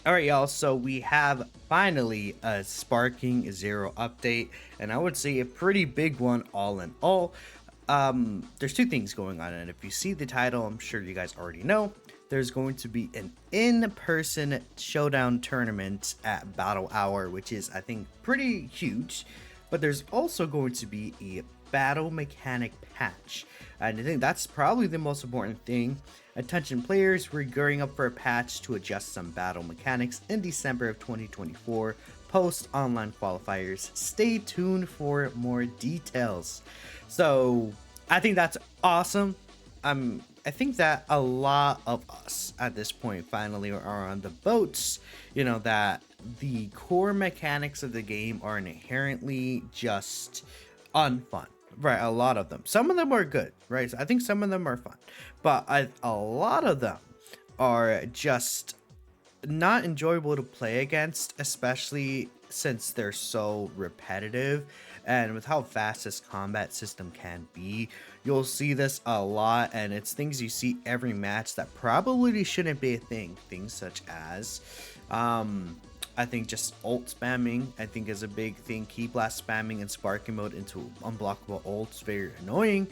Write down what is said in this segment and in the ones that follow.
All right, y'all. So we have finally a Sparking Zero update, and I would say a pretty big one all in all. There's two things going on, and if you see the title, I'm sure you guys already know. There's going to be an in-person showdown tournament at Battle Hour, which is, I think, pretty huge. But there's also going to be a battle mechanic patch, and I think that's probably the most important thing. Attention players, we're gearing up for a patch to adjust some battle mechanics in December of 2024, post online qualifiers. Stay tuned for more details. So I think that's awesome. I think that a lot of us at this point finally are on the boats, that the core mechanics of the game are inherently just unfun. Right, a lot of them. Some of them are good, right? So I think some of them are fun, but a lot of them are just not enjoyable to play against, especially since they're so repetitive. And with how fast this combat system can be, you'll see this a lot, and it's things you see every match that probably shouldn't be a thing. Things such as I think just ult spamming, I think, is a big thing. Key blast spamming and sparking mode into unblockable ults, very annoying.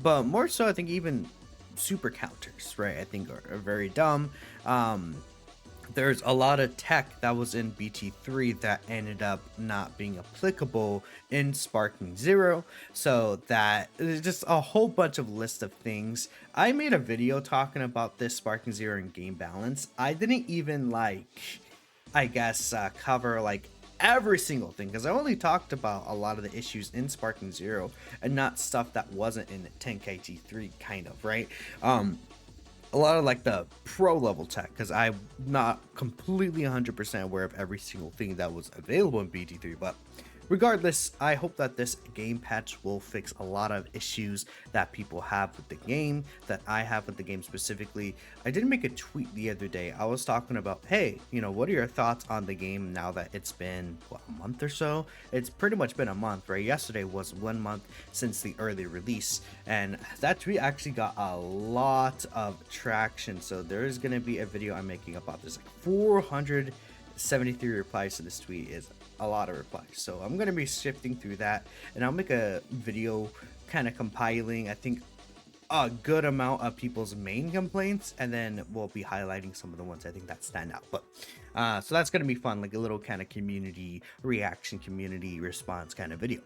But more so, I think even super counters, right? I think are very dumb. There's a lot of tech that was in BT3 that ended up not being applicable in Sparking Zero. So that is just a whole bunch of list of things. I made a video talking about this Sparking Zero and game balance. I didn't even cover every single thing, because I only talked about a lot of the issues in Sparking Zero and not stuff that wasn't in 10KT3, kind of, right? A lot of the pro level tech, because I'm not completely 100% aware of every single thing that was available in BT3, but regardless, I hope that this game patch will fix a lot of issues that people have with the game, that I have with the game specifically. I did make a tweet the other day. I was talking about, hey, what are your thoughts on the game now that it's been, a month or so? It's pretty much been a month, right? Yesterday was 1 month since the early release, and that tweet actually got a lot of traction. So there is going to be a video I'm making about this. 473 replies to this tweet is a lot of replies, so I'm going to be sifting through that, and I'll make a video kind of compiling, I think, a good amount of people's main complaints, and then we'll be highlighting some of the ones I think that stand out. But so that's going to be fun, like a little kind of community reaction, community response kind of video.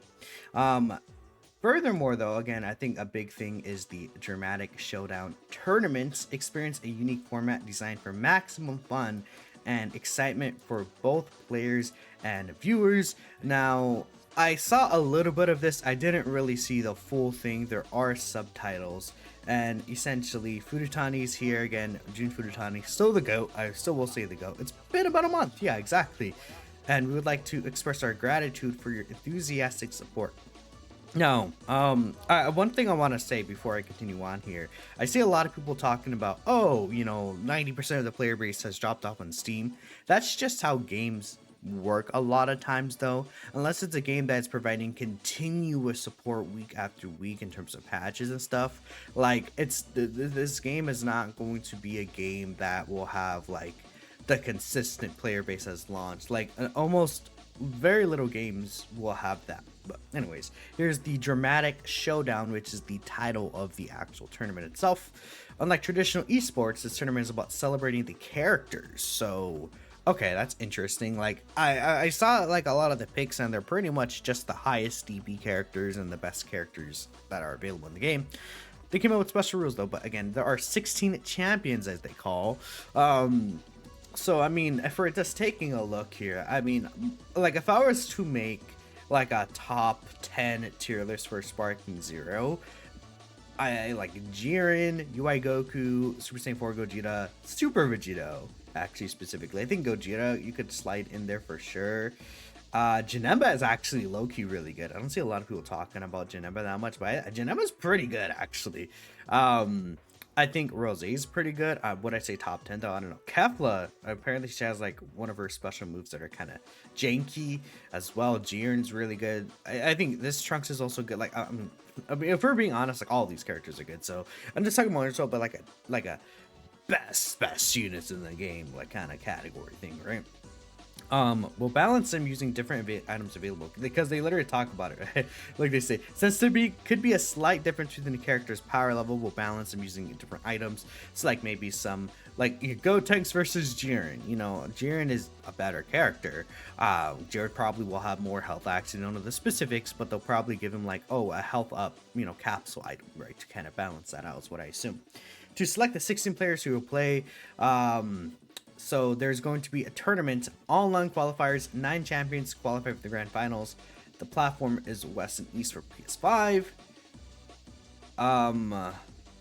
Furthermore, though, again, I think a big thing is the dramatic showdown tournaments experience, a unique format designed for maximum fun and excitement for both players and viewers. Now, I saw a little bit of this. I didn't really see the full thing. There are subtitles, and essentially Furutani's here again. Jun Furutani, still the GOAT. I still will say the GOAT. It's been about a month. Yeah, exactly. And we would like to express our gratitude for your enthusiastic support. No, one thing I want to say before I continue on here, I see a lot of people talking about, 90% of the player base has dropped off on Steam. That's just how games work a lot of times, though, unless it's a game that's providing continuous support week after week in terms of patches and stuff. This game is not going to be a game that will have the consistent player base as launched. Almost very little games will have that. But anyways, here's the dramatic showdown, which is the title of the actual tournament itself. Unlike traditional esports, this tournament is about celebrating the characters. So okay, that's interesting. I saw a lot of the picks, and they're pretty much just the highest DP characters and the best characters that are available in the game. They came out with special rules, though, but again, there are 16 champions, as they call. So I mean, if we're just taking a look here, I mean, if I was to make a top 10 tier list for Sparking Zero, I like Jiren, UI Goku, Super Saiyan 4 Gogeta, Super Vegito, actually specifically. I think Gogeta you could slide in there for sure. Janemba is actually low-key really good. I don't see a lot of people talking about Janemba that much, but Janemba's pretty good, actually. I think Rosé's pretty good. Would I say top 10 though? I don't know. Kefla, apparently she has one of her special moves that are kind of janky as well. Jiren's really good. I think this Trunks is also good. I mean, if we're being honest, all these characters are good. So I'm just talking about Naruto, but like a best units in the game, like kind of category thing, right? We'll balance them using different items available because they literally talk about it, right? Like they say, since could be a slight difference between the character's power level, we'll balance them using different items. It's like maybe some like you go tanks versus Jiren. You know, Jiren is a better character. Jared probably will have more health. I actually don't know the specifics, but they'll probably give him like, oh, a health up, you know, capsule item, right, to kind of balance that out. Is what I assume. To select the 16 players who will play, so there's going to be a tournament, all 9 qualifiers, 9 champions qualify for the grand finals. The platform is West and East for PS5.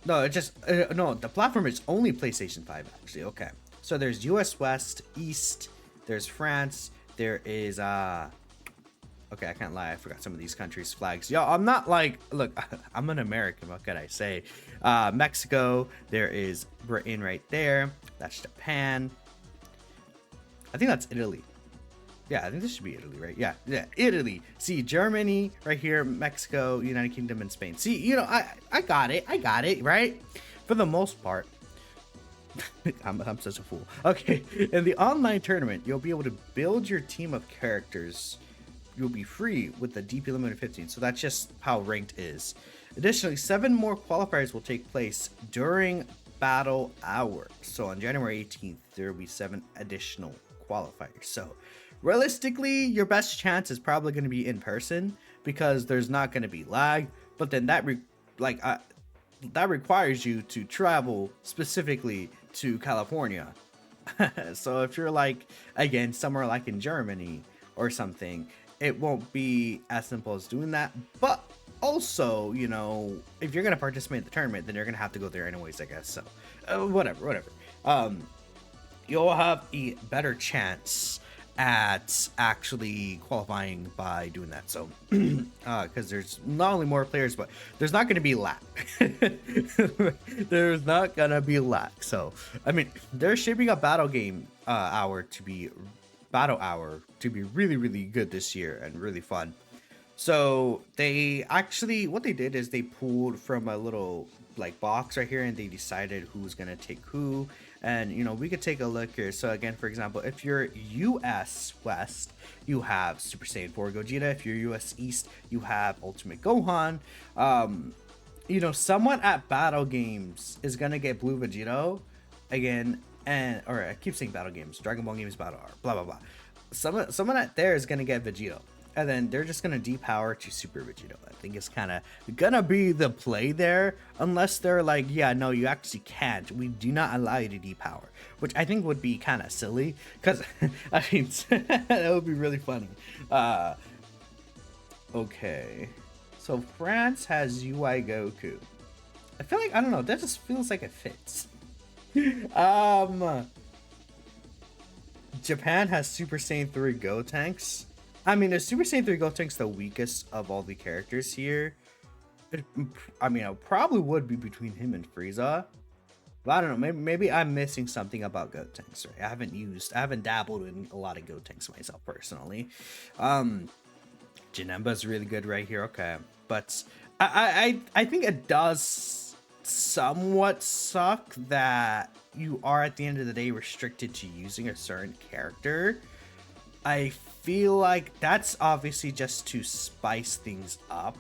No, it just no, the platform is only PlayStation 5 actually. Okay. So there's US West, East, there's France, there is okay, I can't lie, I forgot some of these countries' flags. Yo, I'm not like, look, I'm an American, what can I say? Mexico, there is Britain right there. That's Japan. I think that's Italy. Yeah, I think this should be Italy, right? Yeah, Italy. See, Germany right here, Mexico, United Kingdom, and Spain. See, you know, I got it, right? For the most part. I'm such a fool. Okay, in the online tournament, you'll be able to build your team of characters. You'll be free with the DP limit of 15, so that's just how ranked is. Additionally, 7 more qualifiers will take place during battle hour. So on January 18th, there will be 7 additional qualifiers. So realistically, your best chance is probably going to be in person because there's not going to be lag, but then that requires you to travel specifically to California. So if you're like, again, somewhere like in Germany or something, it won't be as simple as doing that. But also, you know, if you're going to participate in the tournament, then you're going to have to go there anyways, I guess. So whatever. You'll have a better chance at actually qualifying by doing that. So because there's not only more players, but there's not going to be lag. There's not gonna be lag. So I mean, they're shaping up battle hour to be really good this year and really fun. So they actually, what they did is they pulled from a little like box right here and they decided who's gonna take who. And you know, we could take a look here. So again, for example, if you're US West, you have Super Saiyan 4 Gogeta. If you're US East, you have Ultimate Gohan. You know, someone at Battle Games is gonna get Blue Vegito again, or I keep saying Battle Games, Dragon Ball Games Battle R, blah blah blah. Someone at there is gonna get Vegito. And then they're just gonna depower to Super Vegito. I think it's kind of gonna be the play there, unless they're like, yeah, no, you actually can't. We do not allow you to depower, which I think would be kind of silly, because I mean that would be really funny. Okay, so France has UI Goku. I feel like, I don't know, that just feels like it fits. Japan has Super Saiyan 3 Gotenks. I mean, is Super Saiyan 3 Gotenks the weakest of all the characters here? I mean, it probably would be between him and Frieza. But I don't know, maybe I'm missing something about Gotenks, right? I haven't dabbled in a lot of Gotenks myself personally. Janemba's really good right here, okay. But I think it does somewhat suck that you are at the end of the day restricted to using a certain character. I feel like that's obviously just to spice things up,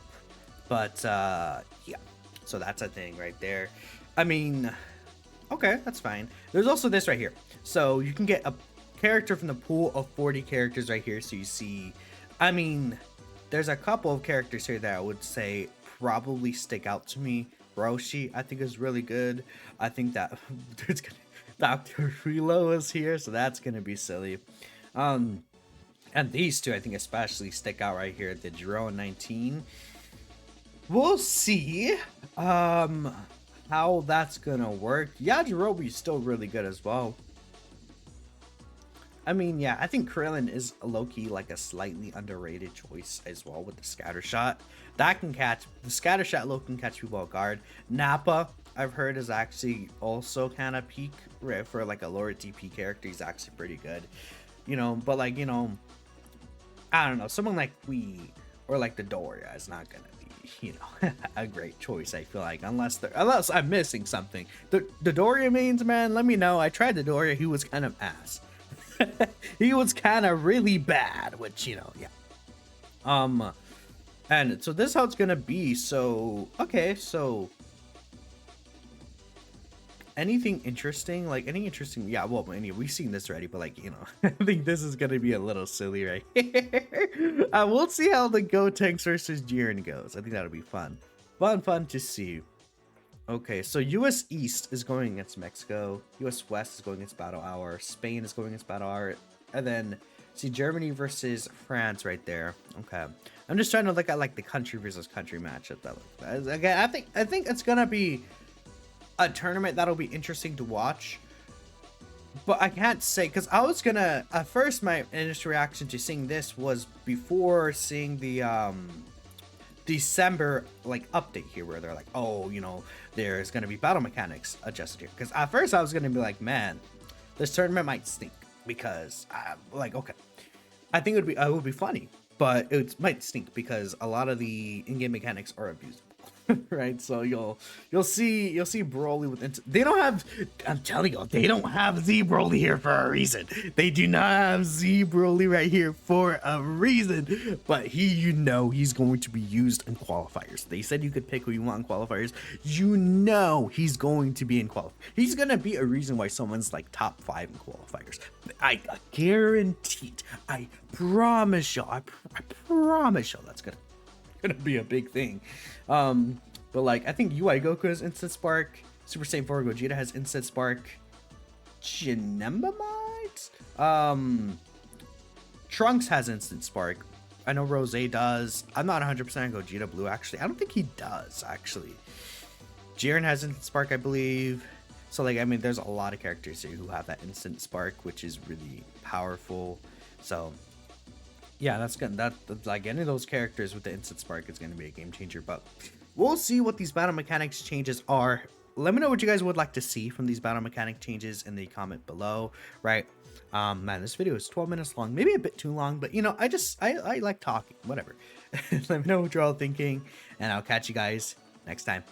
but yeah, so that's a thing right there. I mean, okay, that's fine. There's also this right here, so you can get a character from the pool of 40 characters right here. So you see, I mean, there's a couple of characters here that I would say probably stick out to me. Roshi, I think, is really good. I think that there's gonna Dr. Relo is here, so that's gonna be silly. And these two, I think, especially stick out right here. The Jiro 19. We'll see how that's gonna work. Yajirobe's still really good as well. I mean, yeah, I think Krillin is low-key like a slightly underrated choice as well with the scatter shot. That can catch, the scatter shot low can catch people off guard. Nappa, I've heard, is actually also kind of peak, right? For like a lower TP character, he's actually pretty good. You know, but like, you know, I don't know, someone like Wii or like the Doria is not gonna be you know, a great choice. I feel like unless I'm missing something. The Doria mains, man, let me know. I tried the Doria. He was kind of ass. He was kind of really bad, which, you know, yeah. And so this is how it's gonna be. So okay, so anything interesting, like any interesting, yeah, well, anyway, we've seen this already, but like, you know, I think this is gonna be a little silly right here. We'll see how the Gotenks versus Jiren goes. I think that'll be fun to see. Okay, so US East is going against Mexico, US West is going against Battle Hour, Spain is going against Battle Hour, and then see Germany versus France right there. Okay, I'm just trying to look at like the country versus country matchup. Again, I think it's gonna be a tournament that'll be interesting to watch, but I can't say, because I was gonna at first, my initial reaction to seeing this was before seeing the December like update here, where they're like, oh, you know, there's gonna be battle mechanics adjusted here. Because at first I was gonna be like, man, this tournament might stink, because like, okay, I think it would be funny, but it might stink because a lot of the in-game mechanics are abused. Right, so you'll see Broly with they don't have, I'm telling you, they don't have Z Broly here for a reason. They do not have Z Broly right here for a reason. But you know, he's going to be used in qualifiers. They said you could pick who you want in qualifiers. You know, he's going to be in qualifiers. He's gonna be a reason why someone's like top 5 in qualifiers. I guarantee it. I promise y'all. I promise y'all that's gonna be a big thing. But like, I think UI Goku has Instant Spark, Super Saiyan 4 Gogeta has Instant Spark, Janemba might, Trunks has Instant Spark. I know Rose does. I'm not 100% Gogeta Blue, actually. I don't think he does, actually. Jiren has Instant Spark, I believe. So like, I mean, there's a lot of characters here who have that Instant Spark, which is really powerful. So yeah, that's like any of those characters with the Instant Spark is gonna be a game changer. But we'll see what these battle mechanics changes are. Let me know what you guys would like to see from these battle mechanic changes in the comment below, right? Man, this video is 12 minutes long, maybe a bit too long, but you know, I like talking, whatever. Let me know what you're all thinking, and I'll catch you guys next time.